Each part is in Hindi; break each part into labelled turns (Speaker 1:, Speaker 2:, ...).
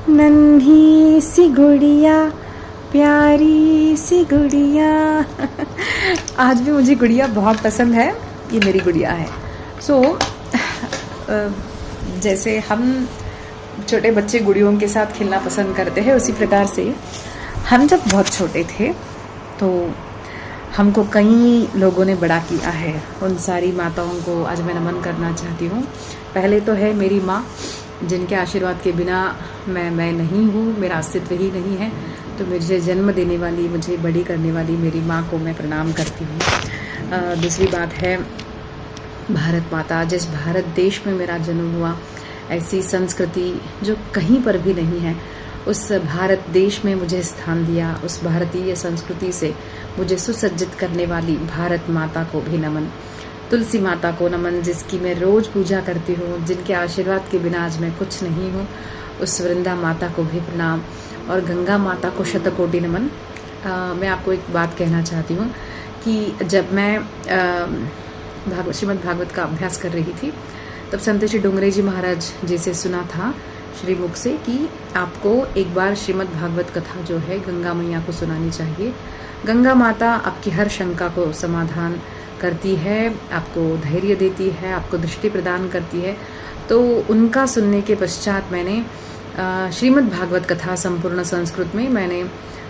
Speaker 1: नन्ही सी गुड़िया, प्यारी सी गुड़िया। आज भी मुझे गुड़िया बहुत पसंद है, ये मेरी गुड़िया है। जैसे हम छोटे बच्चे गुड़ियों के साथ खेलना पसंद करते हैं, उसी प्रकार से हम जब बहुत छोटे थे तो हमको कई लोगों ने बड़ा किया है। उन सारी माताओं को आज मैं नमन करना चाहती हूँ। पहले तो है मेरी माँ, जिनके आशीर्वाद के बिना मैं नहीं हूँ, मेरा अस्तित्व ही नहीं है। तो मुझे जन्म देने वाली, मुझे बड़ी करने वाली मेरी माँ को मैं प्रणाम करती हूँ। दूसरी बात है भारत माता। जिस भारत देश में मेरा जन्म हुआ, ऐसी संस्कृति जो कहीं पर भी नहीं है, उस भारत देश में मुझे स्थान दिया। उस भारतीय संस्कृति से मुझे सुसज्जित करने वाली भारत माता को भी नमन। तुलसी माता को नमन, जिसकी मैं रोज पूजा करती हूँ, जिनके आशीर्वाद के बिना आज मैं कुछ नहीं हूँ। उस वृंदा माता को भी प्रणाम और गंगा माता को शतकोटि नमन। मैं आपको एक बात कहना चाहती हूँ कि जब मैं श्रीमद् भागवत का अभ्यास कर रही थी, तब संत श्री डोंगरे जी महाराज जी से सुना था श्रीमुख से कि आपको एक बार श्रीमद् भागवत कथा जो है गंगा मैया को सुनानी चाहिए। गंगा माता आपकी हर शंका को समाधान करती है, आपको धैर्य देती है, आपको दृष्टि प्रदान करती है। तो उनका सुनने के पश्चात मैंने श्रीमद् भागवत कथा संपूर्ण संस्कृत में मैंने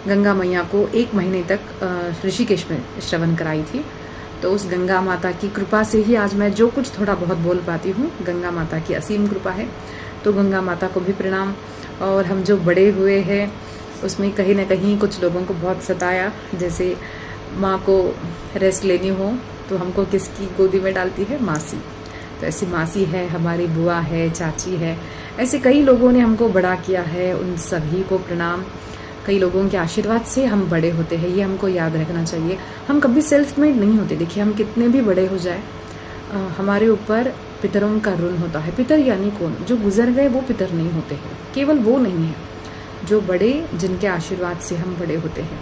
Speaker 1: गंगा मैया को 1 महीने तक ऋषिकेश में श्रवण कराई थी। तो उस गंगा माता की कृपा से ही आज मैं जो कुछ थोड़ा बहुत बोल पाती हूँ, गंगा माता की असीम कृपा है। तो गंगा माता को भी प्रणाम। और हम जो बड़े हुए हैं उसमें कहीं ना कहीं कुछ लोगों को बहुत सताया। जैसे माँ को रेस्ट लेनी हो तो हमको किसकी गोदी में डालती है? मासी। तो ऐसी मासी है, हमारी बुआ है, चाची है, ऐसे कई लोगों ने हमको बड़ा किया है। उन सभी को प्रणाम। कई लोगों के आशीर्वाद से हम बड़े होते हैं, ये हमको याद रखना चाहिए। हम कभी सेल्फ मेड नहीं होते। देखिए, हम कितने भी बड़े हो जाए, हमारे ऊपर पितरों का ऋण होता है। पितर यानी कौन? जो गुजर गए वो पितर नहीं होते हैं। केवल वो नहीं है, जो बड़े, जिनके आशीर्वाद से हम बड़े होते हैं।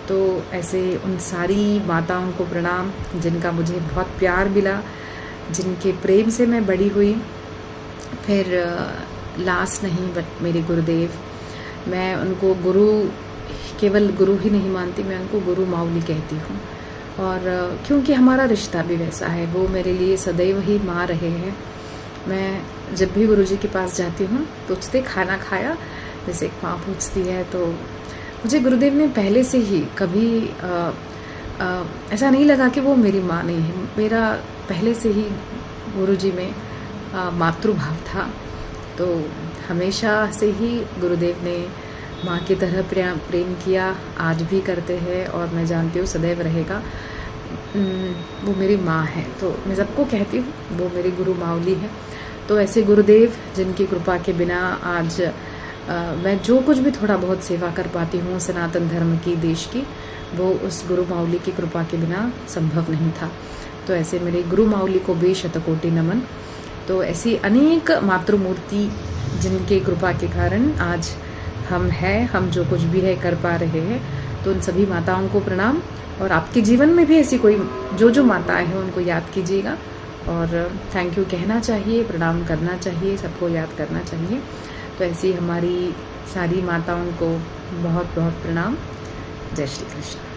Speaker 1: तो ऐसे उन सारी माताओं को प्रणाम, जिनका मुझे बहुत प्यार मिला, जिनके प्रेम से मैं बड़ी हुई। फिर लास्ट नहीं बट मेरे गुरुदेव, मैं उनको गुरु, केवल गुरु ही नहीं मानती, मैं उनको गुरु माऊली कहती हूँ। और क्योंकि हमारा रिश्ता भी वैसा है, वो मेरे लिए सदैव ही माँ रहे हैं। मैं जब भी गुरुजी के पास जाती हूँ, पूछते खाना खाया, जैसे एक माँ पूछती है, तो मुझे गुरुदेव ने पहले से ही कभी ऐसा नहीं लगा कि वो मेरी माँ नहीं है। मेरा पहले से ही गुरुजी में मातृभाव था। तो हमेशा से ही गुरुदेव ने माँ की तरह प्रेम किया, आज भी करते हैं और मैं जानती हूँ सदैव रहेगा। वो मेरी माँ है, तो मैं सबको कहती हूँ वो मेरी गुरु माऊली है। तो ऐसे गुरुदेव, जिनकी कृपा के बिना आज मैं जो कुछ भी थोड़ा बहुत सेवा कर पाती हूँ सनातन धर्म की, देश की, वो उस गुरु माऊली की कृपा के बिना संभव नहीं था। तो ऐसे मेरे गुरु माऊली को भी शतकोटि नमन। तो ऐसी अनेक मातृमूर्ति, जिनके कृपा के कारण आज हम जो कुछ भी है कर पा रहे हैं। तो उन सभी माताओं को प्रणाम। और आपके जीवन में भी ऐसी कोई जो माताएं हैं, उनको याद कीजिएगा और थैंक यू कहना चाहिए, प्रणाम करना चाहिए, सबको याद करना चाहिए। तो ऐसी हमारी सारी माताओं को बहुत बहुत प्रणाम। जय श्री कृष्ण।